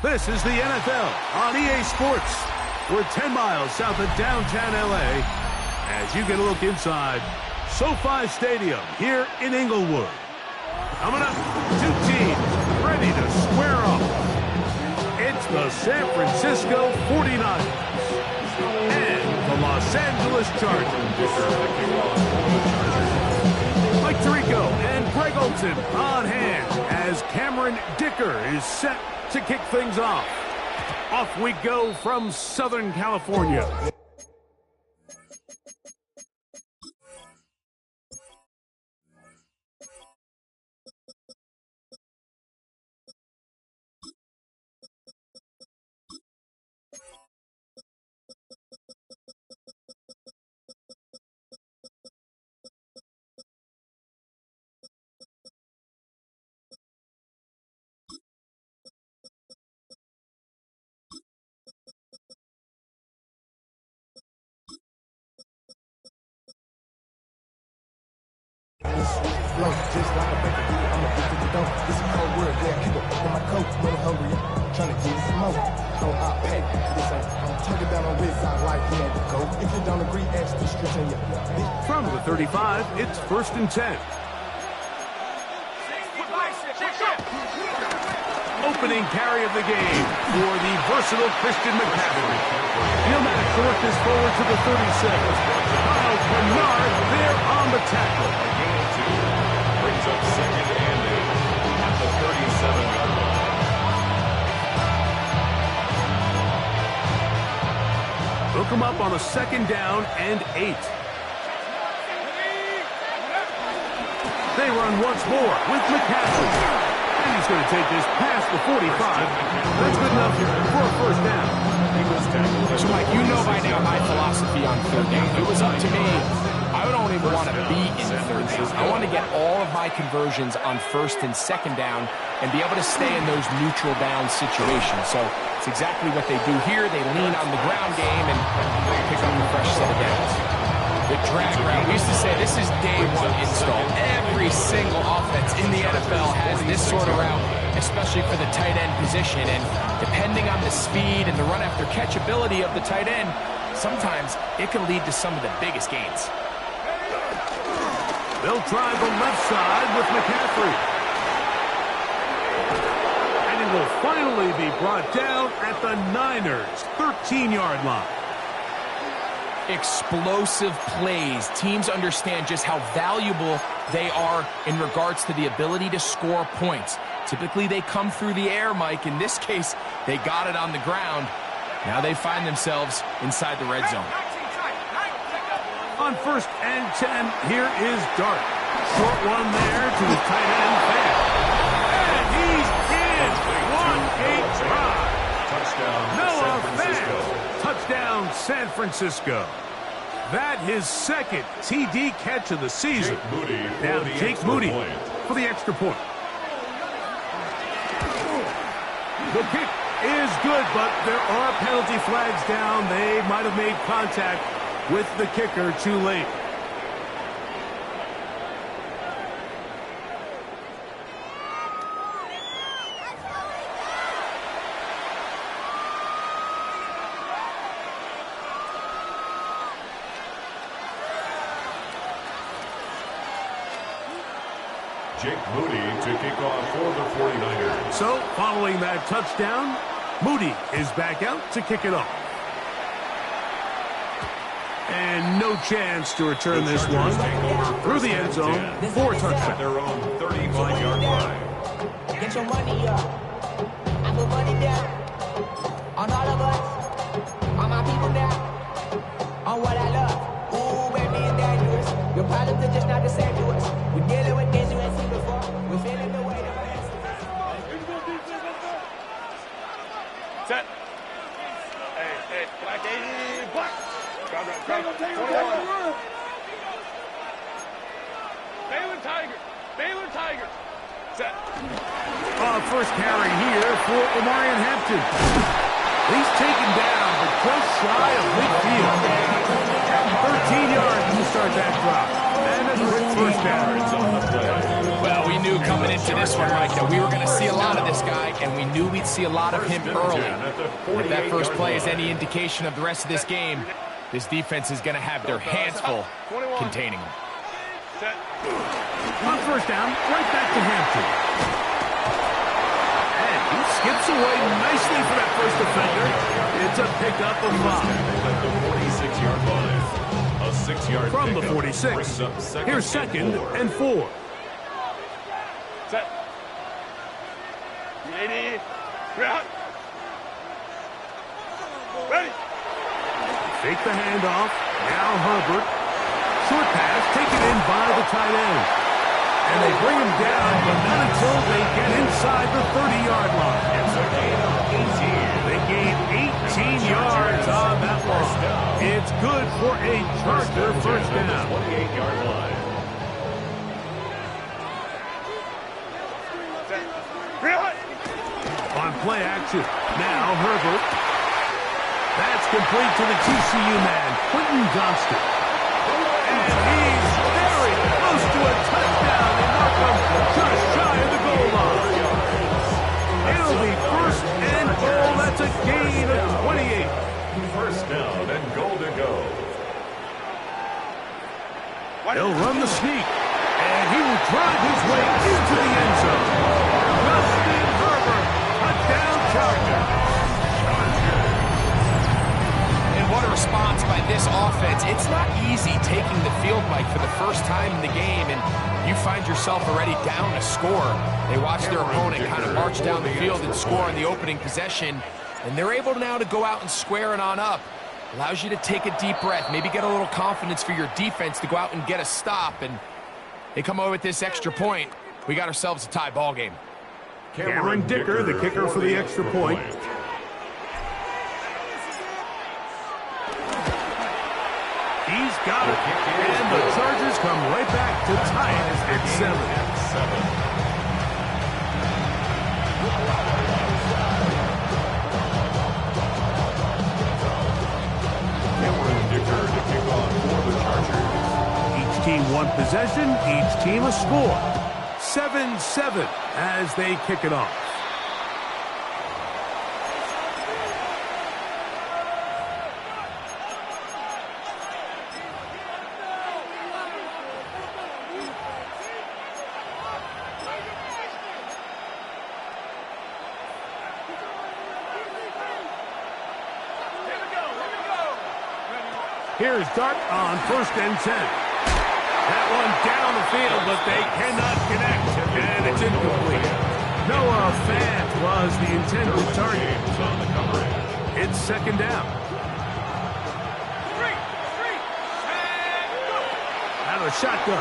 This is the NFL on EA Sports. We're 10 miles south of downtown LA as you get a look inside SoFi Stadium here in Inglewood. Coming up, two teams ready to square off. It's the San Francisco 49ers and the Los Angeles Chargers. Mike Tirico and Greg Olson on hand as Cameron Dicker is set to kick things off. Off we go from Southern California. Just like a baker, I'm addicted to dope. This is cold word, yeah, keep it on my coat. Little hungry, trying to get some more. So I'll pay. This ain't, I'm tugging down on this, I like you to go. If you don't agree, ask the streets on your. From the 35, it's 1st and 10. Opening carry of the game for the versatile Christian McCaffrey. He'll manage to work this forward to the 37. Kyle Bernard there on the tackle. Brings up 2nd and 8 at the 37-yard line. Hook him up on a 2nd down and 8. They run once more with McCaffrey. And he's going to take this past the 45. That's good enough for a 1st down. So, Mike, you know by now my philosophy on 3rd down. If it was up to me, I don't even want to be in 3rd down. I want to get all of my conversions on 1st and 2nd down and be able to stay in those neutral down situations. So it's exactly what they do here. They lean on the ground game and pick up a fresh set of downs. The drag route, we used to say this is day one install. Every single offense in the NFL has this sort of route, especially for the tight end position. And depending on the speed and the run after catch ability of the tight end, sometimes it can lead to some of the biggest gains. They'll try the left side with McCaffrey. And it will finally be brought down at the Niners' 13-yard line. Explosive plays. Teams understand just how valuable they are in regards to the ability to score points. Typically, they come through the air, Mike. In this case, they got it on the ground. Now they find themselves inside the red zone. On 1st and 10, here is Dart. Short one there to the tight end, Fan. And he's in. What a try. Touchdown, Noah San Francisco. Fant. Touchdown, San Francisco. That his 2nd TD catch of the season. Now Jake Moody for the extra point. The kick is good, but there are penalty flags down. They might have made contact with the kicker too late. Jake Moody to kick off for the 49ers. So, following that touchdown, Moody is back out to kick it off. And no chance to return this one through the end zone for a touchdown. Their own 35-yard line. Get your money up. I put money down. On all of us. On my people now. On what I love. Ooh, baby, it's dangerous. Your problems are just not the same to us. We're dealing with things you ain't seen before. We're feeling the weight of it. Set. Hey, black, hey, black. Grab. 21. Baylor Tiger. Set. First carry here for Omarion Hampton. He's taken down, but just shy of midfield. 13 yards to start that drop. And a quick first down. Well, we knew coming into this one, Mike, that we were going to see a lot of this this guy, and we knew we'd see a lot of him early. If that first play is any indication of the rest of this game, this defense is going to have their hands full containing him. On first down, right back to Hampton. And he skips away nicely for that first defender. It's a pickup of 5. At the 46-yard line. A 6-yard From the pickup 46. brings up second Here's second and 4. Set. Ready. Out. Ready. Fake the handoff. Now Herbert. Short pass taken in by the tight end. And they bring him down, but not until they get inside the 30-yard line. It's a gain of 18. They gain 18 yards on that one. It's good for a Charger first down. 28-yard line. On play action. Now Herbert. That's complete to the TCU man, Quentin Johnston. And he's very close to a touchdown. They mark him just shy of the goal line. It'll be first and goal. That's a gain of 28. First down and goal to go. He'll run the sneak. And he will drive his way into the end zone. Justin Herbert, touchdown Charger. And what a response by this offense. It's not easy taking the field, Mike, for the first time in the game, and you find yourself already down a score. They watch their opponent kind of march down the field and score on the opening possession, and they're able now to go out and square it on up. Allows you to take a deep breath, maybe get a little confidence for your defense to go out and get a stop, and they come away with this extra point. We got ourselves a tie ball game. Cameron Dicker, the kicker for the extra point. He's got it. And the Chargers come right back to tie it at 7. Cameron Dicker to kick off for the Chargers. Each team one possession, each team a score. 7-7 as they kick it off. Here's Dart on first and 10. That one down the field, but they cannot connect, and it's incomplete. Noah Fant was the intended target. On the coverage. It's second down. Out of the shotgun,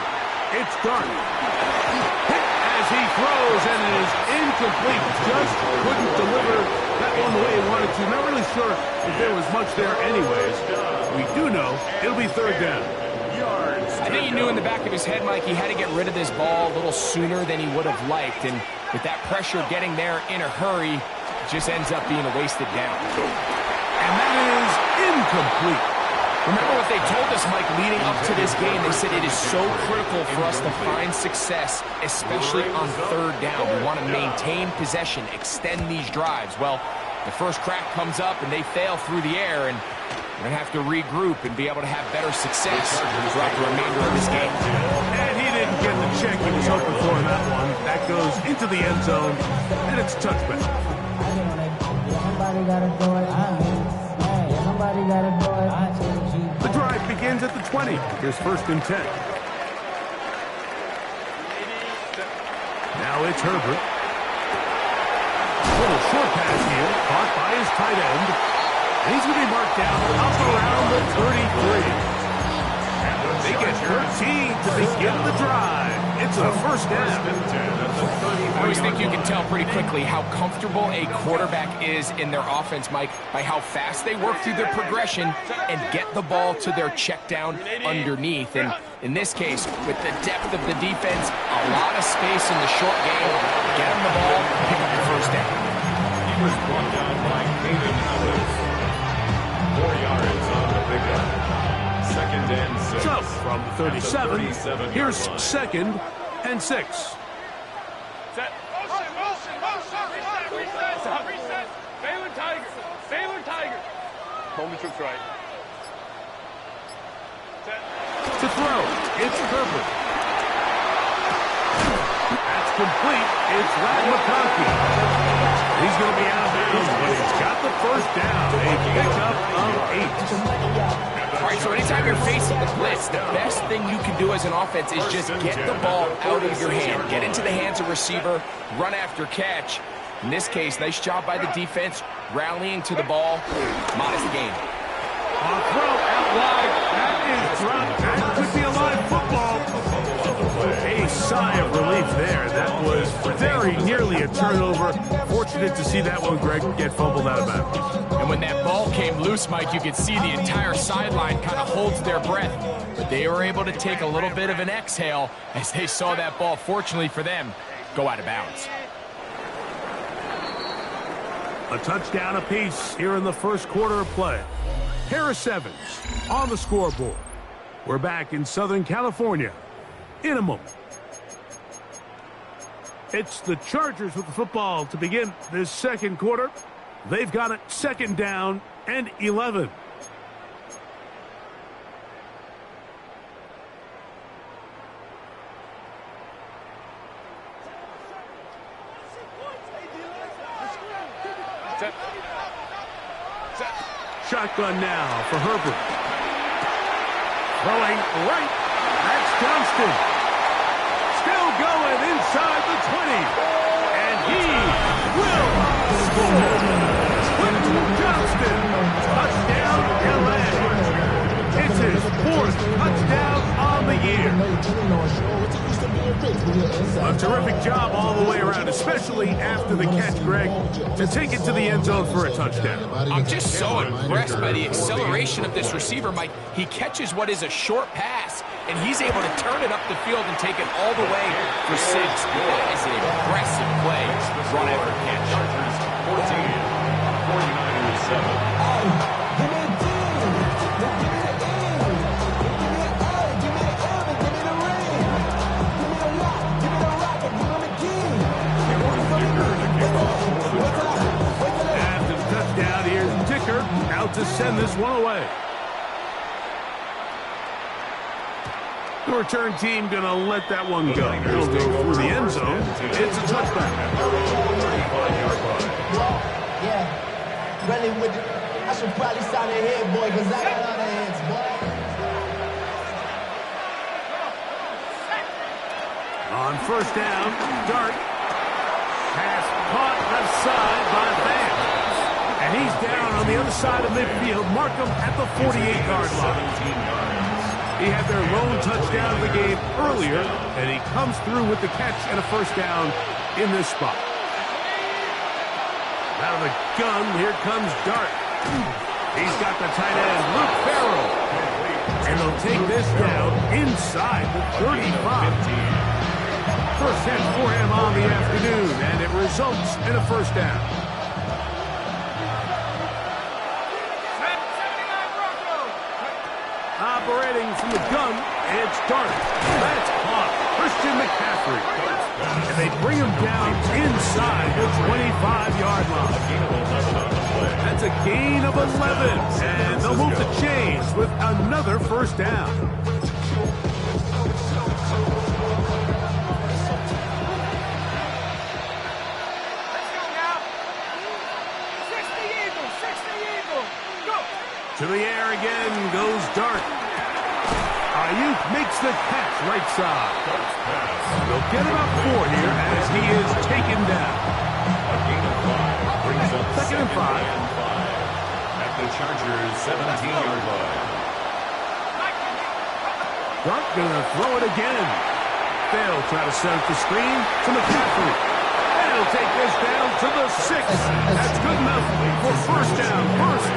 it's Dart. Hit as he throws, and it is incomplete. Just couldn't deliver that one the way he wanted to. Not really sure if there was much there anyways. We do know it'll be third down. I think he knew in the back of his head, Mike, he had to get rid of this ball a little sooner than he would have liked. And with that pressure getting there in a hurry, it just ends up being a wasted down. And that is incomplete. Remember what they told us, Mike, leading up to this game. They said it is so critical for us to find success, especially on third down. We want to maintain possession, extend these drives. Well, the first crack comes up and they fail through the air, and we're going to have to regroup and be able to have better success throughout the remainder of this game. And he didn't get the check he was hoping for in that one. That goes into the end zone, and it's touchback. The drive begins at the 20. Here's first and 10. Now it's Herbert. Little short pass here, caught by his tight end. And he's going to be marked down up around the 33. They get 13 to begin the drive. It's a first down. I always think you can tell pretty quickly how comfortable a quarterback is in their offense, Mike, by how fast they work through their progression and get the ball to their check down underneath. And in this case, with the depth of the defense, a lot of space in the short game, get them the ball, pick up the first down. He was brought down by Caden Ellis. 4 yards on the pickup. Second and 6. So, from 37, here's second and 6. Set. Motion, motion, motion. Home the troops right. Set. To throw, it's Herbert. That's complete. It's Rad McConkey. He's going to be out of bounds, but he's got the first down. A pickup of 8. All right, so anytime you're facing the blitz, the best thing you can do as an offense is just get the ball out of your hand. Get into the hands of receiver, run after catch. In this case, nice job by the defense, rallying to the ball. Modest gain. On throw out wide. That is dropped. That could be a live football. A sigh of relief there. That was very nearly a turnover. Fortunate to see that one, Greg, get fumbled out of bounds. And when that ball came loose, Mike, you could see the entire sideline kind of holds their breath. But they were able to take a little bit of an exhale as they saw that ball, fortunately for them, go out of bounds. A touchdown apiece here in the first quarter of play. Harris Evans on the scoreboard. We're back in Southern California in a moment. It's the Chargers with the football to begin this second quarter. They've got it second down and 11. Set. Set. Shotgun now for Herbert. Throwing right. That's Johnston. Still going inside the 20. And he will score. Johnston. Touchdown, LA. It's his fourth touchdown on the year. A terrific job all the way around, especially after the catch, Greg, to take it to the end zone for a touchdown. I'm just so impressed by the acceleration of this receiver, Mike. He catches what is a short pass, and he's able to turn it up the field and take it all the way for 6. That is an impressive play, run after catch. Chargers 14, 49-7. After the touchdown, here's Dicker out to send this one away. The return team going to let that one go. It'll go through the end zone. It's a touchback. Yeah, running with it. I should probably sign a head, boy, because I got other heads, boy. On first down, Dart. Pass caught left side by Vance. And he's down on the other side of midfield. Markham at the 48-yard line. He had their lone touchdown of the game earlier, and he comes through with the catch and a first down in this spot. Out of the gun, here comes Dart. He's got the tight end, Luke Farrell. And they'll take this down inside the 35. First hit for him on the afternoon, and it results in a first down. Operating from the gun, it's Dart. That's caught. Christian McCaffrey. And they bring him down inside the 25-yard line. That's a gain of 11, and they'll move the chains with another first down. To the air again goes Dart. Ayuk makes the catch right side. They'll get about 4 here as he is taken down. A gain of 5 brings up Second and 5. At the Chargers 17-yard line. Dart gonna throw it again. They'll try to set up the screen to McCaffrey. And he'll take this down to the 6. That's good enough for first down. First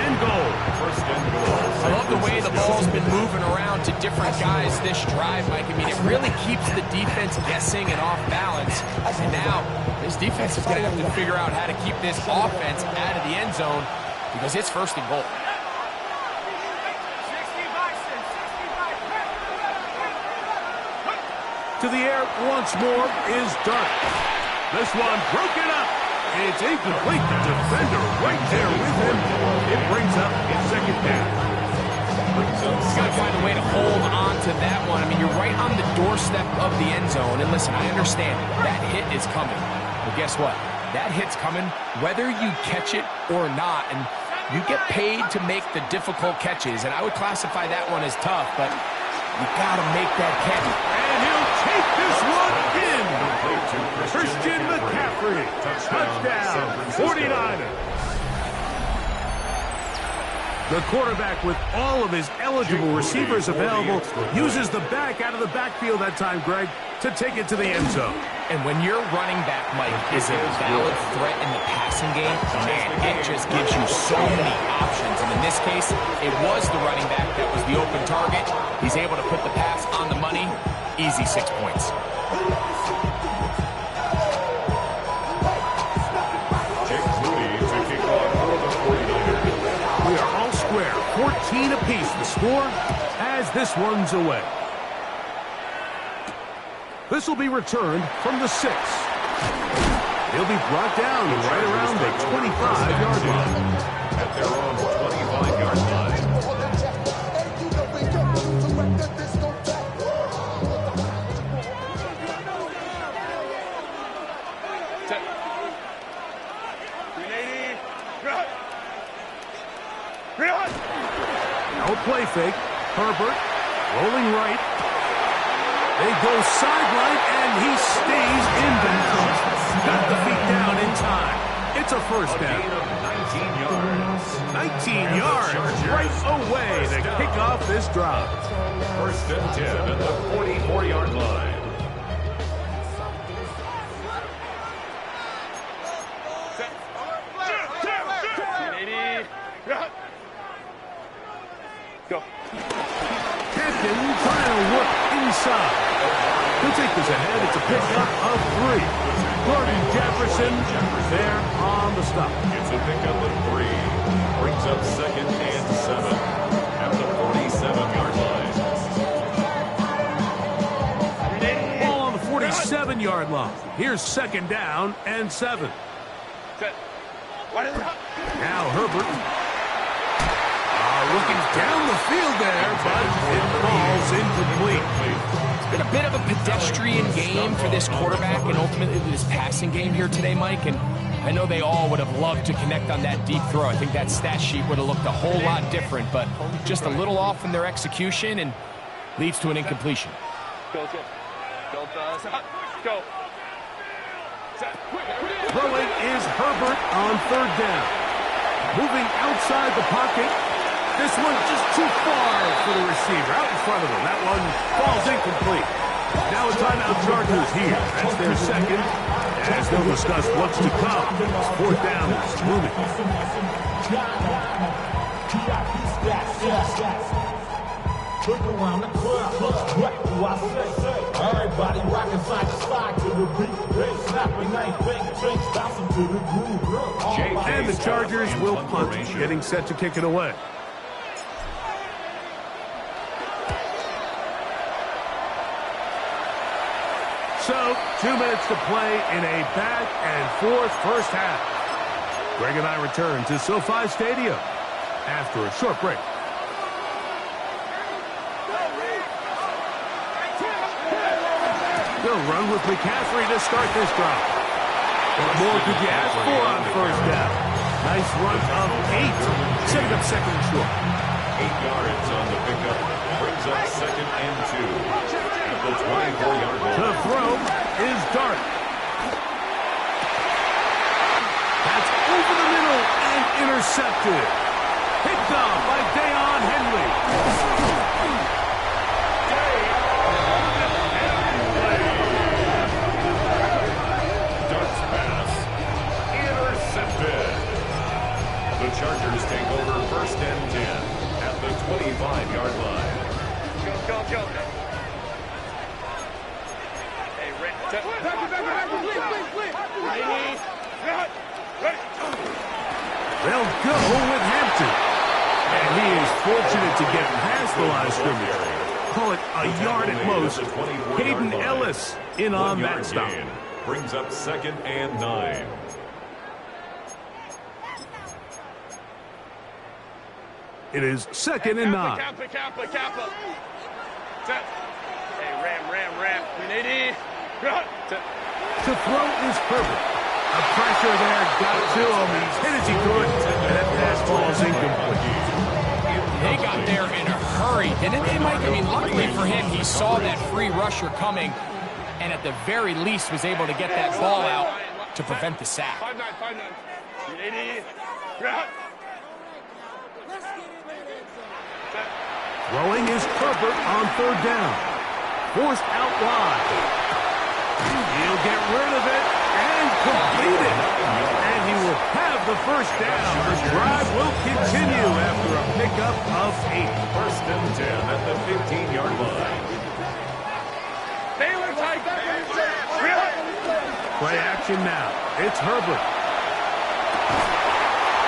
and goal. First and goal. I love the way the ball's been moving around to different guys this drive, Mike. I mean, it really keeps the defense guessing and off balance. And now, this defense is going to have to figure out how to keep this offense out of the end zone because it's first and goal. To the air once more is Dart. This one broken up. It's incomplete. The defender right there with him. It brings up second down. You got to find a way to hold on to that one. I mean, you're right on the doorstep of the end zone. And listen, I understand that hit is coming. But guess what? That hit's coming whether you catch it or not. And you get paid to make the difficult catches. And I would classify that one as tough, but you got to make that catch. And he'll take this one in. Christian McCaffrey. Touchdown. 49ers. The quarterback, with all of his eligible receivers available, uses the back out of the backfield that time, Greg, to take it to the end zone. And when your running back, Mike, is a valid threat in the passing game, man, it just gives you so many options. And in this case, it was the running back that was the open target. He's able to put the pass on the money. Easy 6 points. We are all square, 14 apiece. The score as this one's away. This will be returned from the 6. He'll be brought down right around the 25-yard line. At their own 25-yard line. No play fake. Herbert rolling right. They go sideline, and he stays in bounds. Got the feet down in time. It's a first down. 19 yards right away to kick off this drive. First and 10 at the 44-yard line. Go. Hampton trying to work inside. He'll take this ahead. It's a pickup of 3. Gordon Jefferson there on the stop. It's a pickup of 3. Brings up second and 7 at the 47-yard line. Ball on the 47-yard line. Here's second down and 7. Now Herbert. Looking down the field there, but it falls incomplete. It's been a bit of a pedestrian game for this quarterback and ultimately this passing game here today, Mike. And I know they all would have loved to connect on that deep throw. I think that stat sheet would have looked a whole lot different, but just a little off in their execution and leads to an incompletion. Go. Throwing is Herbert on third down. Moving outside the pocket. This one just too far for the receiver. Out in front of him. That one falls incomplete. Now a timeout Chargers here. That's their second. As they'll discuss what's to come. Fourth down is looming. Look around the club, what do I say? Everybody rocking side to side to the beat. They snapping, ain't big drinks, bouncing to the groove. And the Chargers will punt, getting set to kick it away. So, 2 minutes to play in a back-and-forth first half. Greg and I return to SoFi Stadium after a short break. They'll run with McCaffrey to start this drive. What more could you ask for on first down? Nice run of 8. Setting up second and short. 8 yards on the pickup. Brings up second and 2. The 24-yard line. The throw is Dart. That's over the middle and intercepted. Picked off by Deion Henley. Dart's pass. Intercepted. The Chargers take over first and 10 at the 25-yard line. Go. They'll go with Hampton. And he is fortunate to get past the line of scrimmage. Call it a yard at most. Hayden Ellis in on that stop. Brings up second and 9. It is 2nd and 9. Kappa. Set. Hey, ram. 380. To throw is Herbert. A pressure there got to him. He's hit as he could, and that pass falls incomplete. They got there in a hurry, didn't they, Mike? I mean, luckily for him, he saw that free rusher coming, and at the very least was able to get that ball out to prevent the sack. 5-9. 380. Throwing is Herbert on 3rd down. Forced out wide. He'll get rid of it and complete it. And he will have the 1st down. The drive will continue after a pickup of 8. 1st and 10 at the 15-yard line. Baylor tight. Play action now. It's Herbert.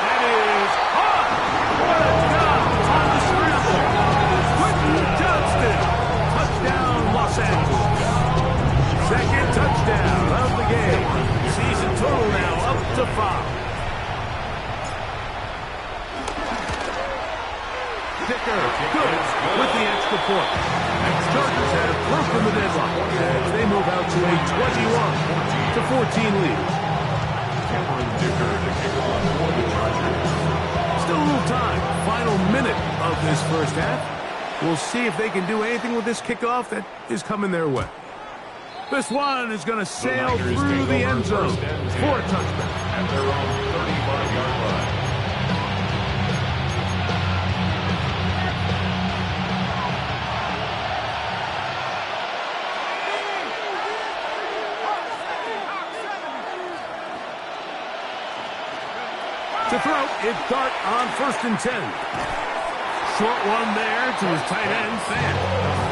That is hot. What a job on the scramble. Quentin Johnston. Touchdown, Los Angeles. 2nd touchdown of the game. Season total now up to 5. Kicker, good with the extra point. Chargers have broken the deadlock as they move out to a 21-14 lead. Cameron Dicker to kick off for the Chargers. Still a little time. Final minute of this 1st half. We'll see if they can do anything with this kickoff that is coming their way. This one is going to sail through the end zone for a touchdown. At their own 35-yard line. To throw, it's Dart on 1st and 10. Short one there to his tight end, Fan.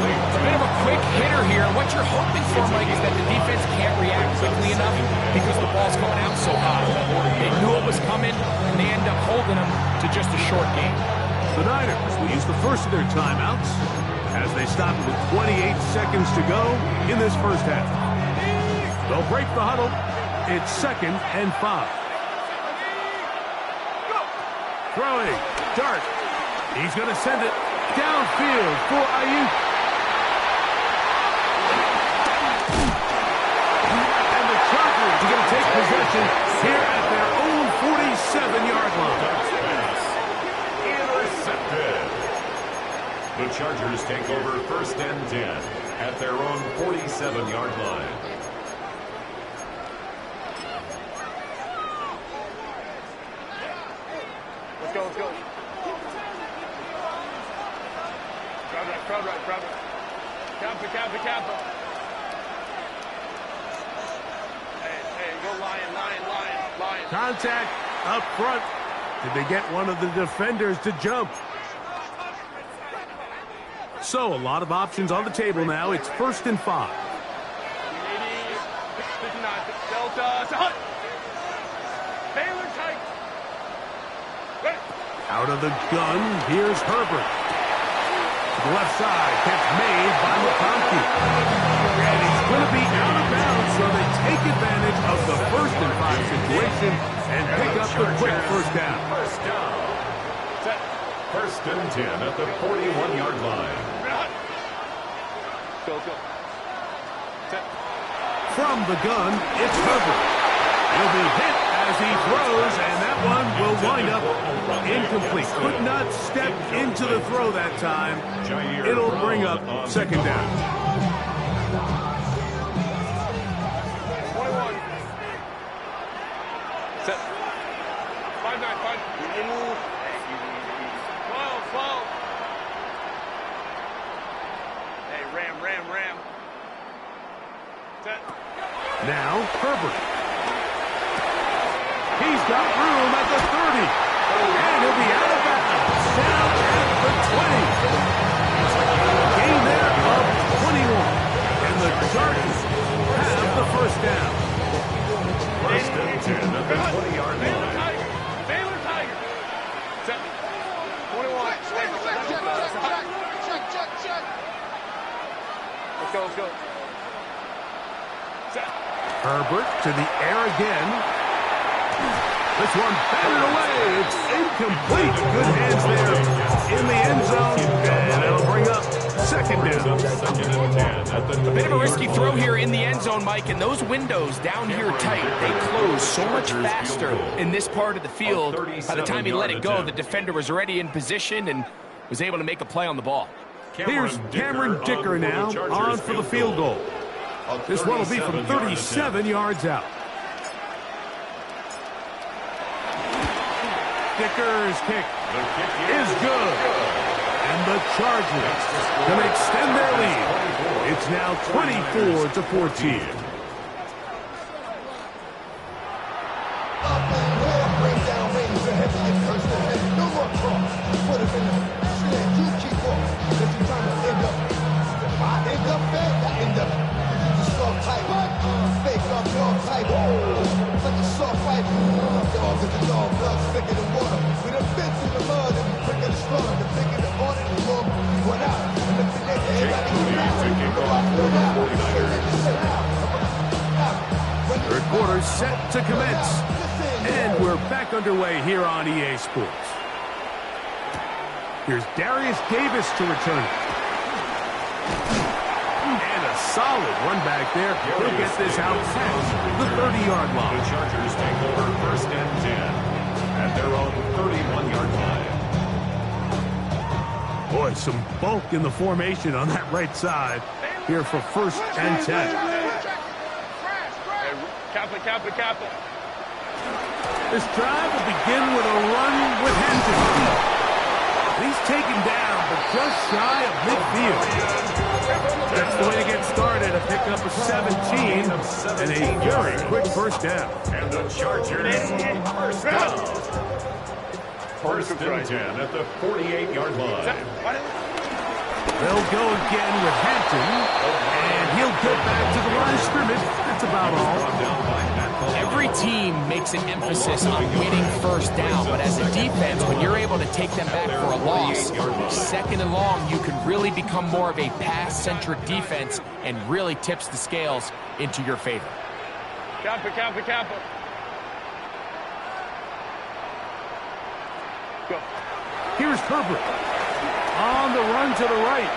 It's a bit of a quick hitter here. What you're hoping for, Mike, is that the defense can't react quickly enough because the ball's coming out so hot. They knew it was coming, and they end up holding them to just a short game. The Niners will use the first of their timeouts as they stop with 28 seconds to go in this 1st half. They'll break the huddle. It's 2nd and 5. Throwing, Dart. He's going to send it downfield for Ayuk. And the Chargers are going to take possession here at their own 47-yard line. Intercepted. The Chargers take over 1st and 10 at their own 47-yard line. Let's go. Crowd right. Kappa. Hey, go Lion. Contact up front. Did they get one of the defenders to jump? So, a lot of options on the table now. It's 1st and 5. 59, Delta. Baylor tight. Out of the gun, here's Herbert. The left side kept made by McConkey. And he's going to be out of bounds, so they take advantage of the 1st and 5 situation and pick up the quick 1st down. 1st and 10 at the 41-yard line. Go. From the gun, it's Herbert. He'll be hit as he throws, and that one will wind up incomplete. Could not step into the throw that time. It'll bring up 2nd down. 21. Set. 5-9. 12. Hey, ram. Set. Now, Herbert. He's got room at the 30. And he'll be out of bounds. Down at the 20. Gain there of 21. And the Chargers have the 1st down. 1st and 10 at the 20-yard line. Baylor Tiger. Set. 21. Check. Let's go. Set. Herbert to the air again. This one batted away. It's incomplete. Good hands there in the end zone. And that'll bring up second down. A bit of a risky throw here in the end zone, Mike, and those windows down here tight, they close so much faster in this part of the field. By the time he let it go, the defender was already in position and was able to make a play on the ball. Here's Cameron Dicker now on for the field goal. This one will be from 37 yards out. Dicker's kick is good. And the Chargers can extend their lead. It's now 24-14. Third quarter set to commence. And we're back underway here on EA Sports. Here's Darius Davis to return it. And a solid run back there. He'll get this out past the 30-yard line. The Chargers take over first and 10 at their own 31-yard line. Boy, some bulk in the formation on that right side here for first and 10. Cap it. This drive will begin with a run with Henson. He's taken down, but just shy of midfield. That's the way to get started. A pickup of 17 and a very quick first down. And the Chargers first down. First and 10 at the 48-yard line. They'll go again with Hampton, and he'll get back to the line of scrimmage. That's about all. Every team makes an emphasis on winning first down, but as a defense, when you're able to take them back for a loss, second and long, you can really become more of a pass-centric defense and really tips the scales into your favor. Cap it. Go. Here's Herbert on the run to the right.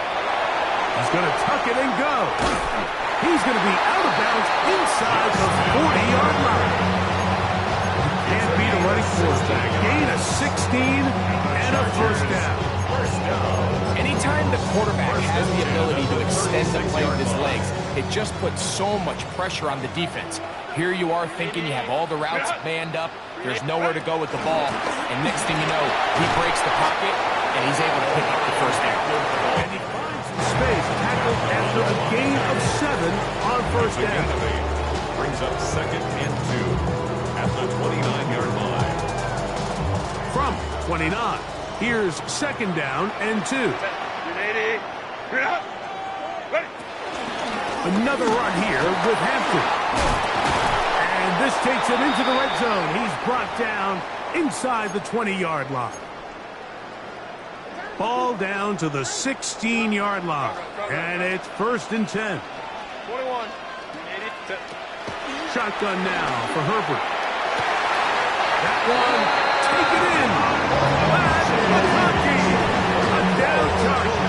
He's going to tuck it and go. He's going to be out of bounds inside the 40-yard line. Can't beat a running quarterback. Gain of 16 and a first down. Anytime the quarterback has the ability to extend the play with his legs, it just puts so much pressure on the defense. Here you are thinking you have all the routes manned up, there's nowhere to go with the ball, and next thing you know, he breaks the pocket, and he's able to pick up the first down. And he finds some space, tackled after a gain of 7 on first down. Brings up second and 2 at the 29-yard line. From 29, here's second down and 2. Another run here with Hampton. And this takes him into the red zone. He's brought down inside the 20-yard line. Ball down to the 16-yard line. And it's first and 10. 21. Shotgun now for Herbert. That one, take it in. That's McConkey. A down target.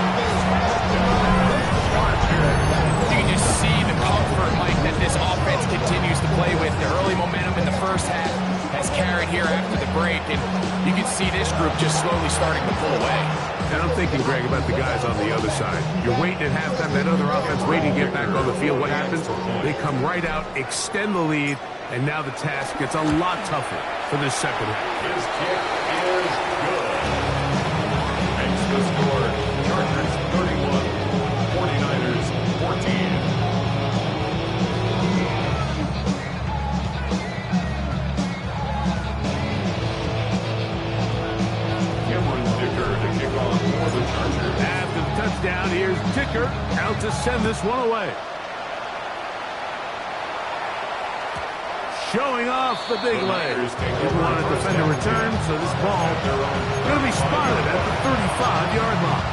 You can just see the comfort, Mike, that this offense continues to play with. The early momentum in the first half has carried here after the break, and you can see this group just slowly starting to pull away. And I'm thinking, Greg, about the guys on the other side. You're waiting at halftime, that other offense waiting to get back on the field. What happens? They come right out, extend the lead, and now the task gets a lot tougher for this second half. His kick is good. Makes the score. Chargers 31, 49ers 14. After the touchdown, here's Dicker out to send this one away. Showing off the big leg. Didn't want to defend a return, so this ball going to be spotted at the 35-yard line.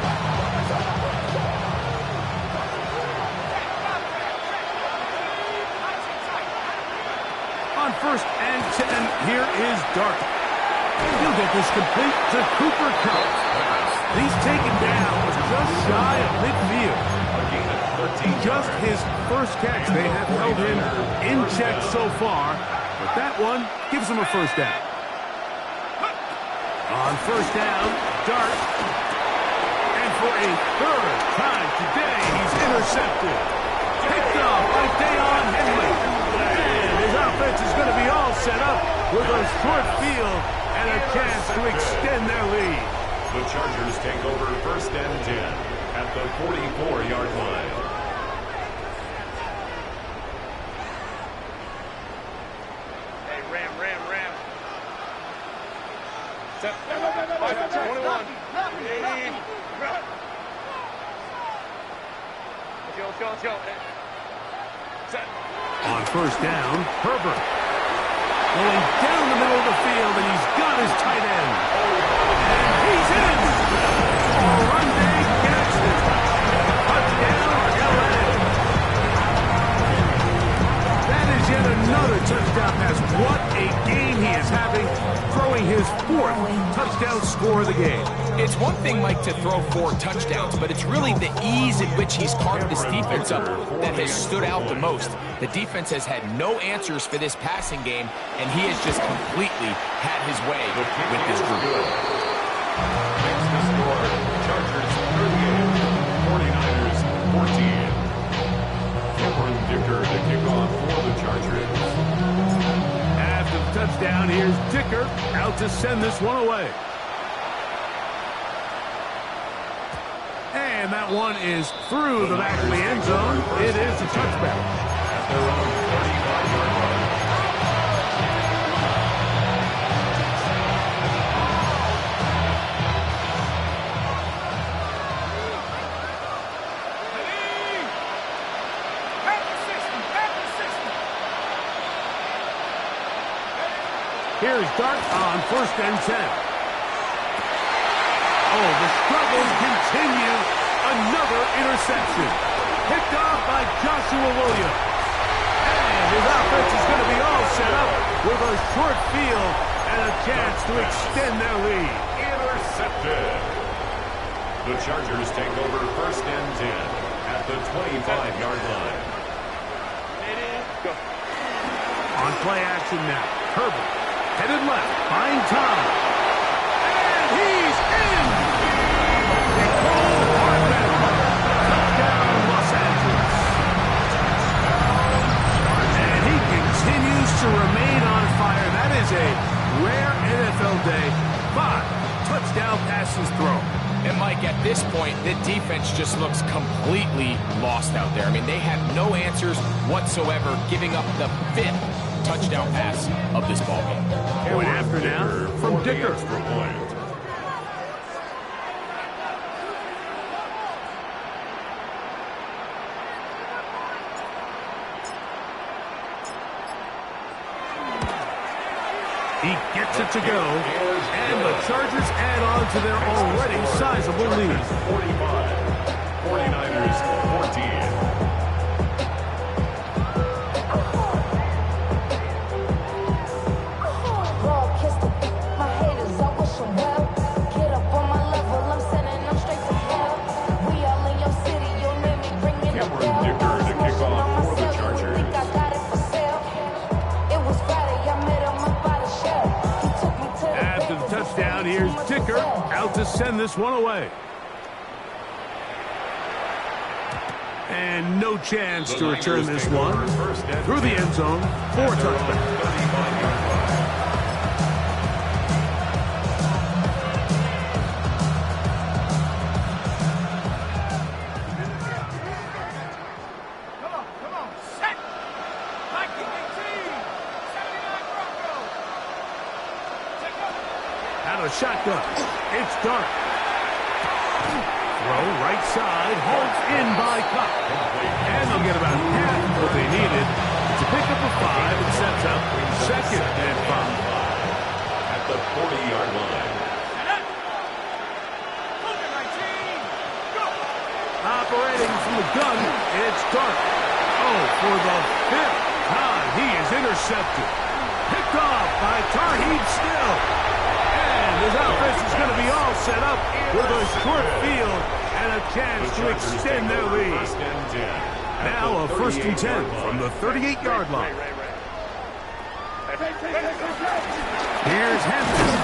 On first and 10, Here is Dart. He'll get this complete to Cooper Kupp. He's taken down just shy of midfield. Just his first catch. They have held him in check so far, but that one gives him a first down. On first down, Dart. And for a third time today, he's intercepted. Picked off by Deion Henley. And his offense is going to be all set up with a short field and a chance to extend their lead. The Chargers take over first and 10 at the 44-yard line. Hey, ram. Set. 21. Let's go. Set. On first down, Herbert. Going down the middle of the field, and he's got his tight end. And he's in! Rondé Jackson. Touchdown, LA. That is yet another touchdown pass. What a game he is having, throwing his fourth touchdown score of the game. It's one thing, Mike, to throw 4 touchdowns, but it's really the ease in which he's carved this defense up that has stood out the most. The defense has had no answers for this passing game, and he has just completely had his way with this group. Makes the score. Chargers 38, 49ers 14. Cameron Dicker to kick off for the Chargers. After the touchdown, here's Dicker out to send this one away. And that one is through the back of the end zone. It is a touchback. At their own 35-yard line. Here's Dart on first and 10. Oh, the struggles continue. Another interception. Picked off by Joshua Williams. And his offense is going to be all set up with a short field and a chance to extend their lead. Intercepted. The Chargers take over first and 10 at the 25-yard line. Go. On play action now. Herbert headed left, buying time. And he's in! Touchdown, Los Angeles. And he continues to remain on fire. That is a rare NFL day. 5 touchdown passes thrown. And, Mike, at this point, the defense just looks completely lost out there. I mean, they have no answers whatsoever, giving up the 5th touchdown pass of this ballgame. Going after now from Dicker. Extra point. He gets it to go, and the Chargers add on to their already sizable lead. 45. 49ers 14. Here's Dicker out to send this one away. And no chance to return this one. Through the end zone for a touchback. Shotgun. It's Dart. Throw right side. Holds in by Kupp. And they'll get about half what they needed to pick up a 5 and sets up second and 5. At the 40-yard line. Operating from the gun, it's Dart. Oh, for the 5th time, he is intercepted. Picked off by Dart. chance to extend their lead. First and 10. Now a first and 10 from the 38-yard line. Here's Hampton.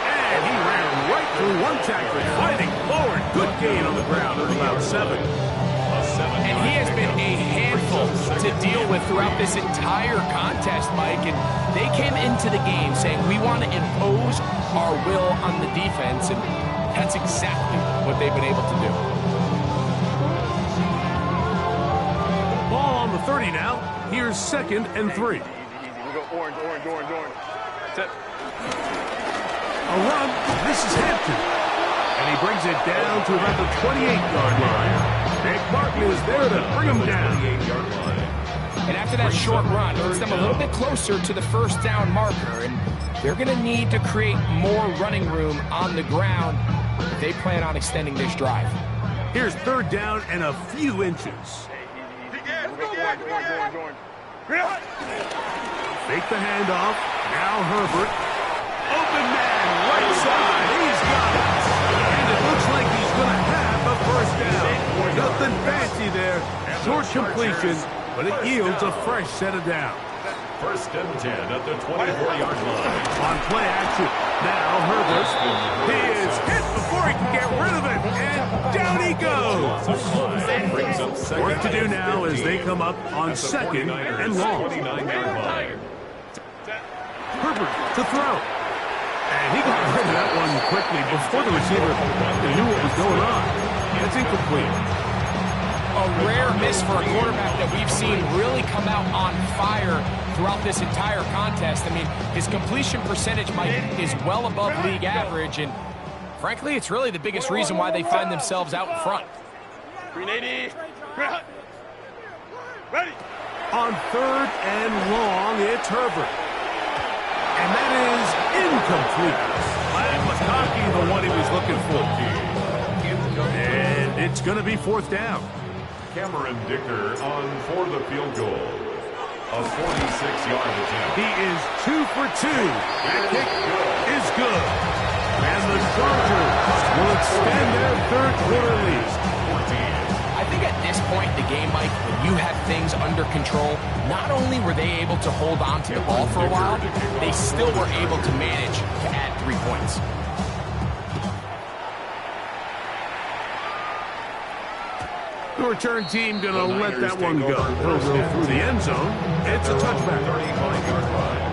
And he ran right through one tackler, fighting forward. Good gain on the ground at about 7. And he has been a handful to deal with throughout this entire contest, Mike. And they came into the game saying, we want to impose our will on the defense. And that's exactly what they've been able to do. Ball on the 30 now. Here's 2nd and 3. Easy. We go orange. Set. A run. This is Hampton. And he brings it down to about the 28-yard line. Nick Martin is there to bring him down. And after that short run, it puts them a little bit closer to the first down marker. And they're going to need to create more running room on the ground if they plan on extending this drive. Here's 3rd down and a few inches. Fake the handoff. Now Herbert. Open man, right side. He's got it. And it looks like he's going to have a first down. Nothing fancy there. Short completion, but it yields a fresh set of downs. First and 10 at the 24-yard line. On play action. Now Herbert. He is hit before he can get rid of it. And down he goes. Work to do now as they come up on 2nd and long. 29-yard line. Herbert to throw. And he got rid of that one quickly before the receiver knew what was going on. It's incomplete. A rare miss for a quarterback that we've seen really come out on fire throughout this entire contest. I mean, his completion percentage, Mike, is well above league average, and frankly, it's really the biggest reason why they find themselves out in front. 380. Ready. On 3rd and long, it's Herbert. And that is incomplete. Glad McConkey the one he was looking for. And it's going to be 4th down. Cameron Dicker on for the field goal. A 46-yard attempt. He is 2 for 2. That kick is good. And the Chargers will extend their 3rd quarter lead. I think at this point in the game, Mike, when you have things under control, not only were they able to hold on to the ball for a while, they still were able to manage to add 3 points. The return team going to let that one go. He'll go through the end zone. It's a touchback. 35-yard line.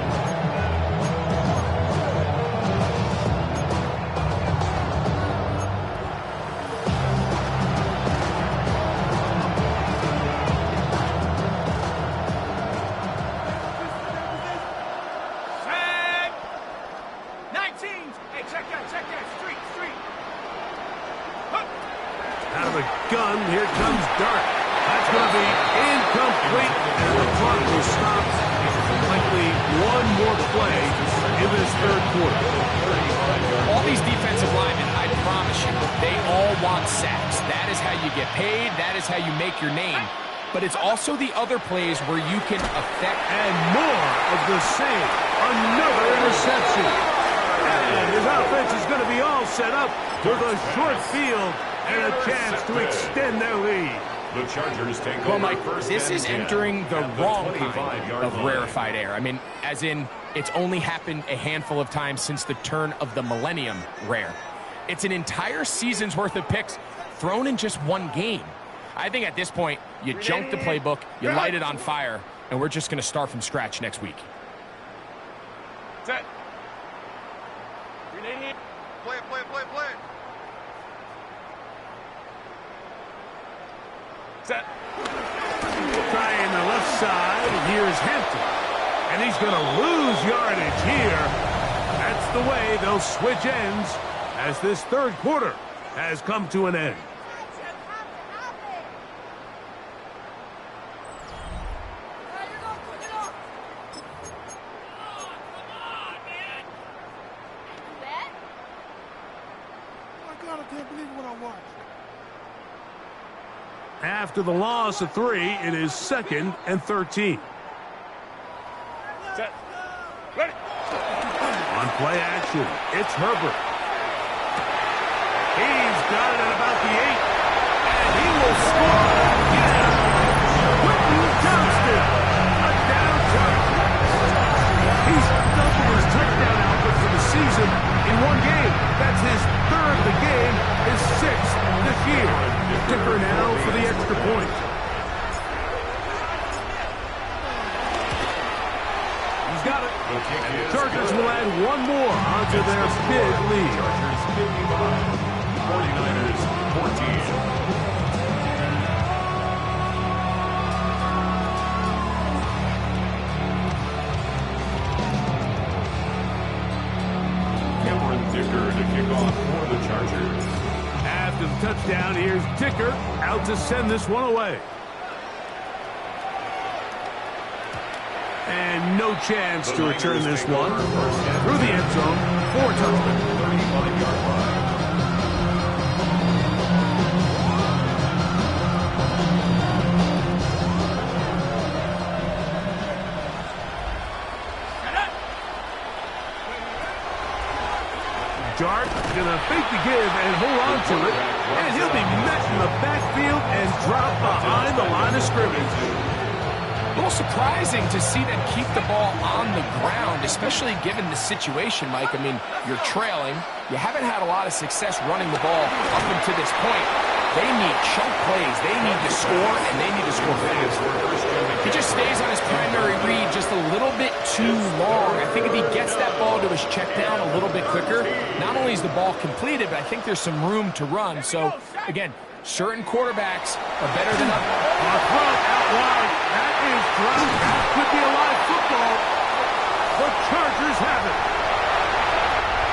Out of the gun, here comes Dart. That's going to be incomplete, and the clock will stop. Likely one more play in this 3rd quarter. All these defensive linemen, I promise you, they all want sacks. That is how you get paid. That is how you make your name. But it's also the other plays where you can affect. And more of the same. Another interception. And his offense is going to be all set up with a short field and a chance to extend their lead. The Chargers take Well, over Mike, first this and is 10 entering the at wrong 25-yard kind of line. rarefied air. I mean, as in, it's only happened a handful of times since the turn of the millennium rare. It's an entire season's worth of picks thrown in just one game. I think at this point, you junk the playbook, you light it on fire, and we're just going to start from scratch next week. Set. 380. Play. Set. Trying the left side, and here's Hampton. And he's going to lose yardage here. That's the way they'll switch ends as this 3rd quarter has come to an end. After the loss of 3, it is 2nd and 13. Set. Ready. On play action, it's Herbert. He's got it at about the 8. to their big lead. Chargers 55, 49ers 14. Dicker to kick off for the Chargers. After the touchdown, here's Dicker out to send this one away. And no chance to return this one. Through the end zone, 4 touchdowns. 35-yard line. Dart gonna fake the give and hold on to it, and he'll be met in the backfield and dropped behind the line of scrimmage. A little surprising to see them keep the ball on the ground, especially given the situation, Mike. I mean, you're trailing. You haven't had a lot of success running the ball up until this point. They need chunk plays. They need to score, and they need to score fast. He just stays on his primary read just a little bit too long. I think if he gets that ball to his check down a little bit quicker, not only is the ball completed, but I think there's some room to run. So, again, certain quarterbacks are better than others. On front, out wide. That is dropped. That could be a live football. The Chargers have it.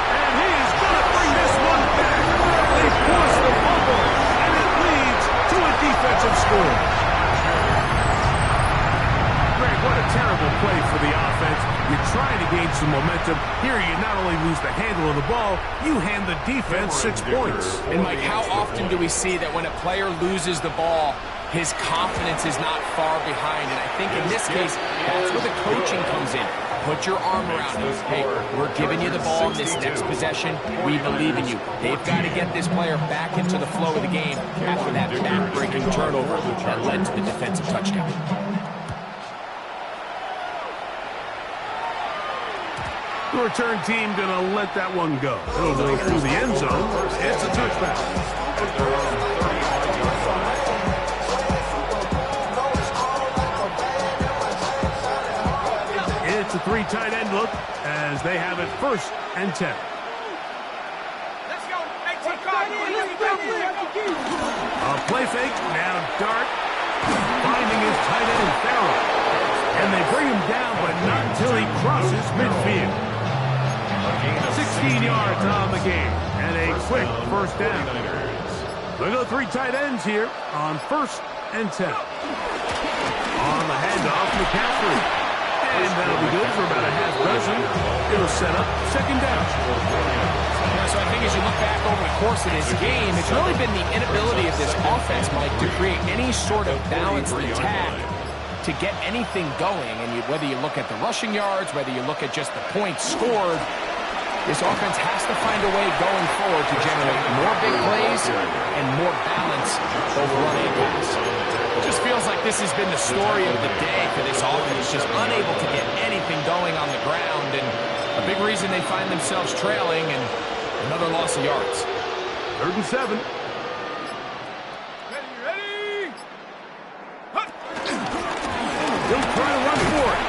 And he is going to bring this one back. They force the fumble, and it leads to a defensive score. Greg, what a terrible play for the offense. You're trying to gain some momentum. Here you not only lose the handle of the ball, you hand the defense 6 points. And, Mike, how often do we see that when a player loses the ball, his confidence is not far behind? And I think in this case, that's where the coaching comes in. Put your arm around him. Hey, we're giving you the ball in this next possession. We believe in you. They've got to get this player back into the flow of the game after that back-breaking turnover that led to the defensive touchdown. The return team going to let that one go. It'll go through the end zone. It's a touchback. It's a 3 tight end look as they have it 1st and 10. Let's go. A play fake. Now Dart finding his tight end Farrell. And they bring him down, but not until he crosses midfield. 16 yards on the game. And a quick 1st down. They go 3 tight ends here on 1st and 10. On the handoff, McCaffrey. And that'll be good for about a half dozen. It'll set up 2nd down. Yeah, so I think as you look back over the course of this game, it's really been the inability of this offense, Mike, to create any sort of balanced attack to get anything going. And whether you look at the rushing yards, whether you look at just the points scored, this offense has to find a way going forward to generate more big plays and more balance over running and pass. It just feels like this has been the story of the day for this offense, just unable to get anything going on the ground, and a big reason they find themselves trailing and another loss of yards. 3rd and 7. Ready? He'll try to run for it.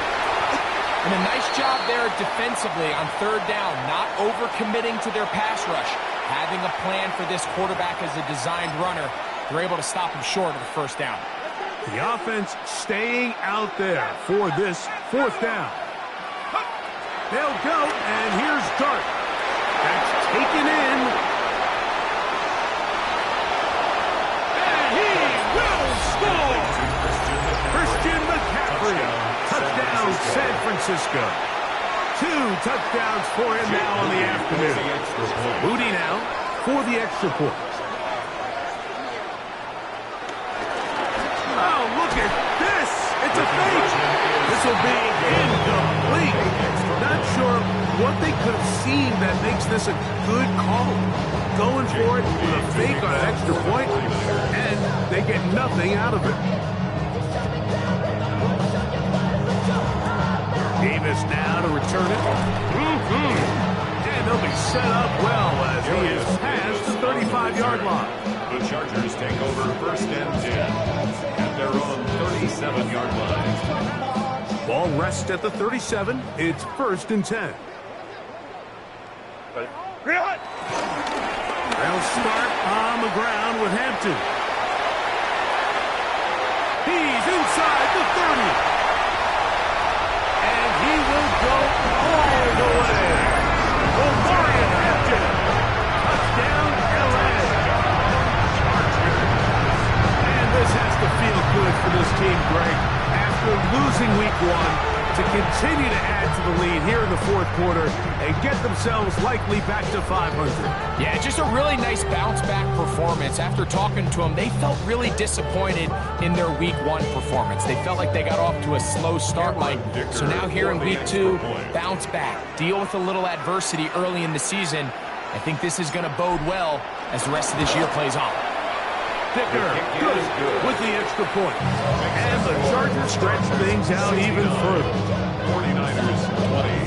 And a nice job there defensively on 3rd down, not overcommitting to their pass rush. Having a plan for this quarterback as a designed runner, they're able to stop him short of the 1st down. The offense staying out there for this 4th down. They'll go, and here's Dart. That's taken in. And he will score! Christian McCaffrey. Touchdown, San Francisco. 2 touchdowns for him now on the afternoon. Moody now for the extra point. Oh, look at this. It's a fake. This will be incomplete. Not sure what they could have seen that makes this a good call. Going for it with a fake on an extra point, and they get nothing out of it. Davis now to return it. And they'll be set up well as he is past the 35-yard line. The Chargers take over 1st and 10 at their own 37-yard line. Ball rests at the 37. It's 1st and 10. They'll start on the ground with Hampton. He's inside the 30. And he will go all the way. Omarion Hampton. Touchdown, LA. And this has to feel good for this team, Greg. After losing week 1, to continue to add to the lead here in the fourth quarter and get themselves likely back to 500. Yeah, just a really nice bounce-back performance. After talking to them, they felt really disappointed in their week 1 performance. They felt like they got off to a slow start, Mike. So now here in week 2, bounce back, deal with a little adversity early in the season. I think this is going to bode well as the rest of this year plays on. Dicker, good with the extra point. And the Chargers stretch things out even further. 49ers 20.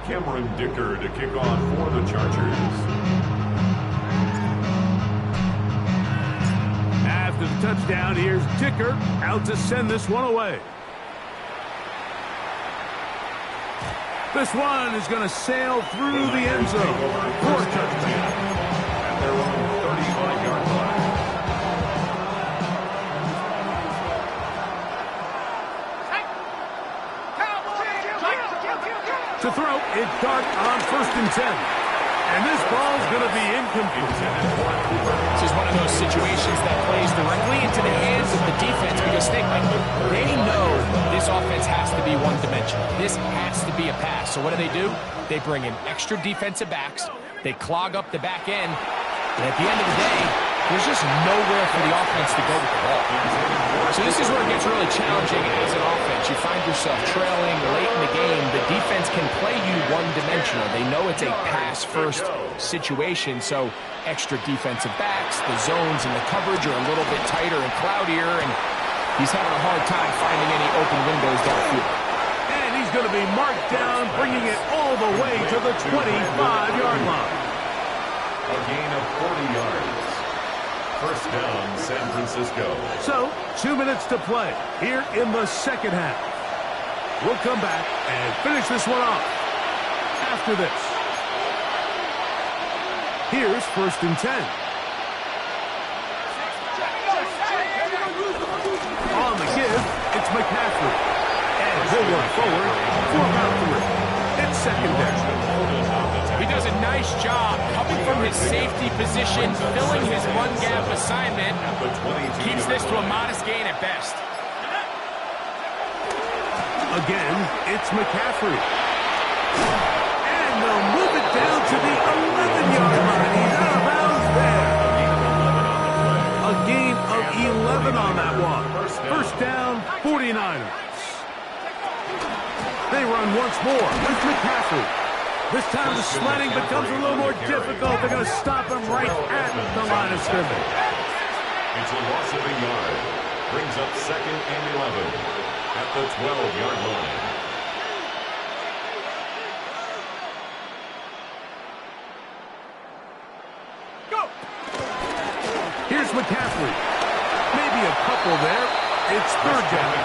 Cameron Dicker to kick off for the Chargers. After the touchdown, here's Dicker out to send this one away. This one is going to sail through the end zone for a touchdown. At their own 35-yard line. To throw, it's Dart on 1st and 10. And this ball's going to be incomplete. This is one of those situations that plays directly into the hands of the defense because they know this offense has to be one-dimensional. This has to be a pass. So what do? They bring in extra defensive backs. They clog up the back end. And at the end of the day, there's just nowhere for the offense to go with the ball. So this is where it gets really challenging as an offense. You find yourself trailing late in the game. The defense can play you one-dimensional. They know it's a pass-first situation, so extra defensive backs, the zones and the coverage are a little bit tighter and cloudier, and he's having a hard time finding any open windows downfield. And he's going to be marked down, bringing it all the way to the 25-yard line. A gain of 40 yards. First down, San Francisco. So, 2 minutes to play here in the second half. We'll come back and finish this one off after this. Here's 1st and 10. On the give, it's McCaffrey. And he'll run forward for about 3. It's 2nd down. He does a nice job coming from his safety position, filling his one-gap assignment. Keeps this to a modest gain at best. Again, it's McCaffrey. And they'll move it down to the 11-yard line. He's out of bounds there. A gain of 11 on that one. First down, 49ers. They run once more with McCaffrey. This time the sledding becomes a little more difficult. They're going to stop him right at the line of scrimmage. It's a loss of a yard. Brings up 2nd and 11 at the 12-yard line. Go! Here's McCaffrey. Maybe a couple there. It's 3rd down.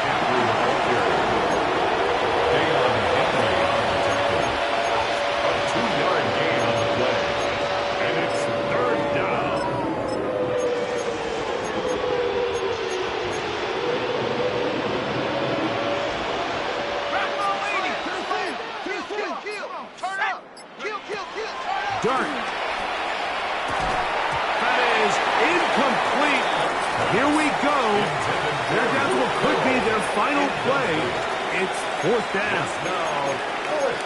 Dart. That is incomplete. Here we go. They're down to what could be their final play. It's 4th down.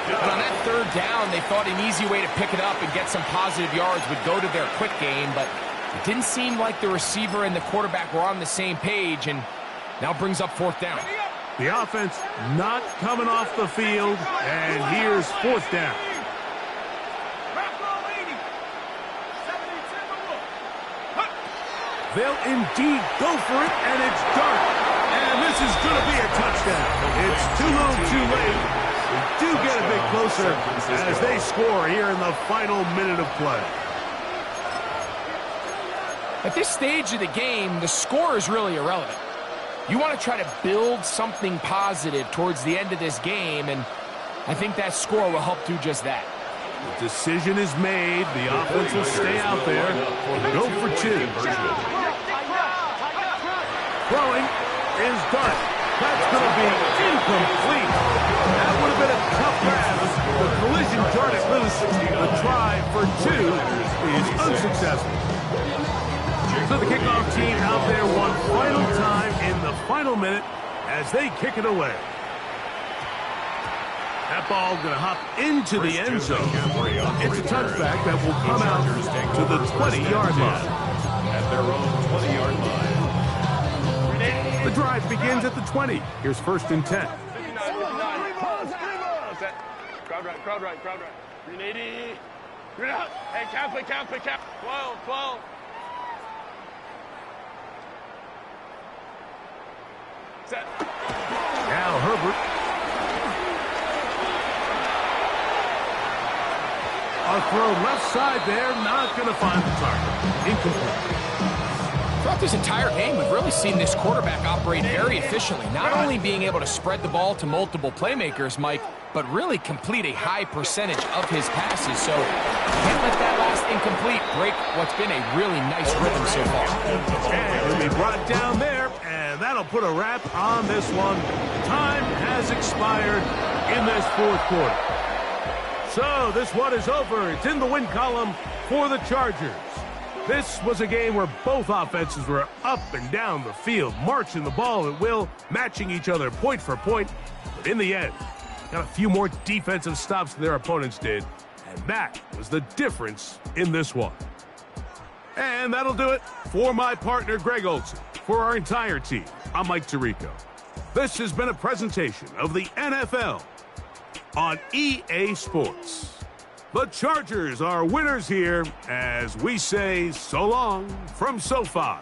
But on that 3rd down, they thought an easy way to pick it up and get some positive yards would go to their quick game, but it didn't seem like the receiver and the quarterback were on the same page, and now brings up 4th down. The offense not coming off the field, and here's 4th down. They'll indeed go for it, and it's Dart. And this is going to be a touchdown. It's too little too late. We do closer as they score here in the final minute of play. At this stage of the game, the score is really irrelevant. You want to try to build something positive towards the end of this game, and I think that score will help do just that. The decision is made. The offense will stay out there and go for 2. Throwing is done. That's going to be incomplete. That would have been a tough grab. The collision turned it loose. The try for 2 is unsuccessful. So the kickoff team out there one final time in the final minute as they kick it away. That ball going to hop into the end zone. It's a touchback that will come out to the 20-yard line. At their own 20-yard line. The drive begins at the 20. Here's 1st and 10. Crowd right. 380. Hey, count. 12. Set. Now Herbert. A throw left side there, not going to find the target. Incomplete. Throughout this entire game, we've really seen this quarterback operate very efficiently, not only being able to spread the ball to multiple playmakers, Mike, but really complete a high percentage of his passes. So can't let that last incomplete break what's been a really nice rhythm so far. And it'll be brought down there, and that'll put a wrap on this one. Time has expired in this 4th quarter. So this one is over. It's in the win column for the Chargers. This was a game where both offenses were up and down the field, marching the ball at will, matching each other point for point. But in the end, got a few more defensive stops than their opponents did, and that was the difference in this one. And that'll do it for my partner, Greg Olson. For our entire team, I'm Mike Tirico. This has been a presentation of the NFL on EA Sports. The Chargers are winners here as we say so long from SoFi.